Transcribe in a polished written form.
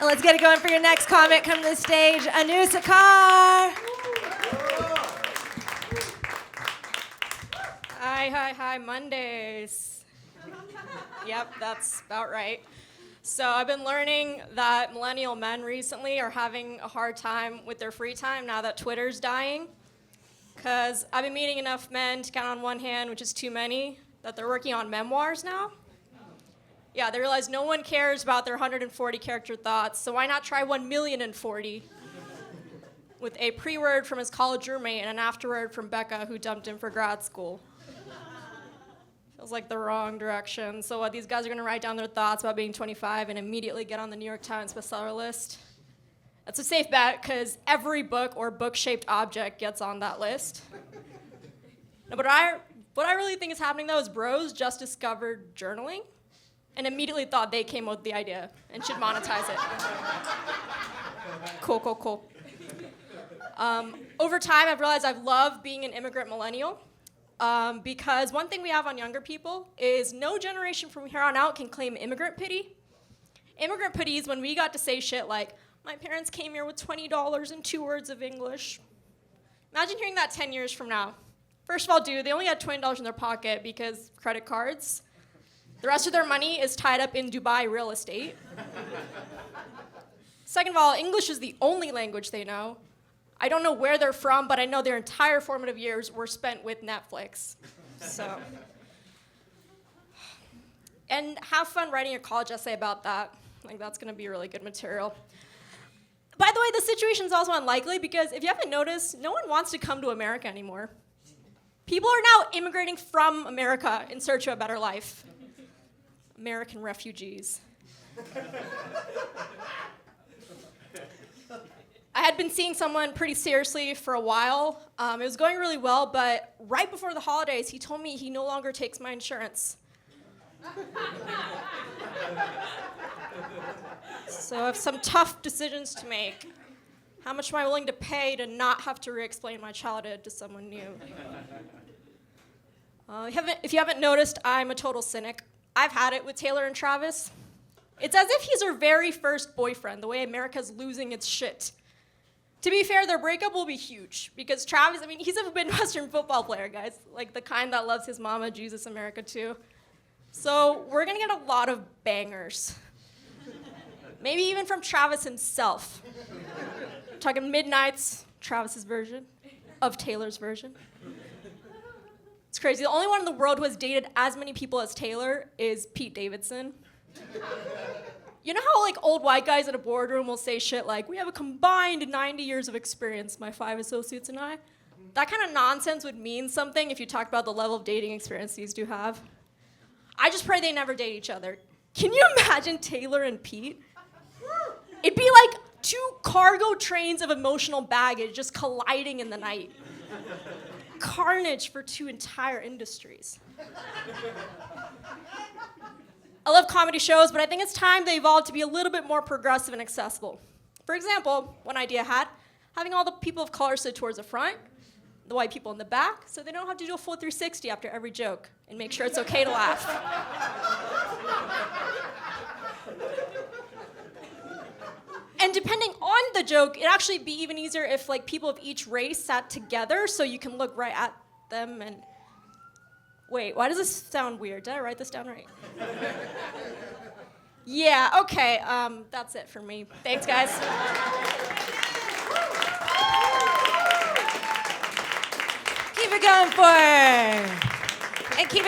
And let's get it going for your next comic. Come to the stage, Anu Sakar. Hi, Mondays. Yep, that's about right. So I've been learning that millennial men recently are having a hard time with their free time now that Twitter's dying. Because I've been meeting enough men to count on one hand, which is too many, that they're working on memoirs now. Yeah, they realize no one cares about their 140 character thoughts, so why not try 1,040,040 with a pre-word from his college roommate and an afterword from Becca, who dumped him for grad school. Feels like the wrong direction. So what, these guys are gonna write down their thoughts about being 25 and immediately get on the New York Times bestseller list? That's a safe bet, because every book or book-shaped object gets on that list. No, but what I really think is happening, though, is bros just discovered journaling and immediately thought they came up with the idea and should monetize it. Cool. Over time, I've realized I've loved being an immigrant millennial. Because one thing we have on younger people is no generation from here on out can claim immigrant pity. Immigrant pity is when we got to say shit like, my parents came here with $20 and 2 words of English. Imagine hearing that 10 years from now. First of all, dude, they only had $20 in their pocket because credit cards. The rest of their money is tied up in Dubai real estate. Second of all, English is the only language they know. I don't know where they're from, but I know their entire formative years were spent with Netflix. So, and have fun writing a college essay about that. Like, that's gonna be really good material. By the way, the situation's also unlikely because if you haven't noticed, no one wants to come to America anymore. People are now immigrating from America in search of a better life. American refugees. I had been seeing someone pretty seriously for a while. It was going really well, but right before the holidays, he told me he no longer takes my insurance. So I have some tough decisions to make. How much am I willing to pay to not have to re-explain my childhood to someone new? If you haven't noticed, I'm a total cynic. I've had it with Taylor and Travis. It's as if he's her very first boyfriend, the way America's losing its shit. To be fair, their breakup will be huge, because Travis, he's a Midwestern football player, guys, like the kind that loves his mama, Jesus America, too. So we're gonna get a lot of bangers. Maybe even from Travis himself. I'm talking Midnights, Travis's version, of Taylor's version. It's crazy. The only one in the world who has dated as many people as Taylor is Pete Davidson. You know how old white guys at a boardroom will say shit like, we have a combined 90 years of experience, my 5 associates and I? That kind of nonsense would mean something if you talked about the level of dating experience these two have. I just pray they never date each other. Can you imagine Taylor and Pete? It'd be like 2 cargo trains of emotional baggage just colliding in the night. Carnage for 2 entire industries. I love comedy shows, but I think it's time they evolved to be a little bit more progressive and accessible. For example, one idea I had, having all the people of color sit towards the front, the white people in the back, so they don't have to do a full 360 after every joke and make sure it's okay to laugh. And depending on the joke, it'd actually be even easier if people of each race sat together so you can look right at them and... Wait, why does this sound weird? Did I write this down right? Yeah, okay, that's it for me. Thanks, guys. Keep it going for, and keep it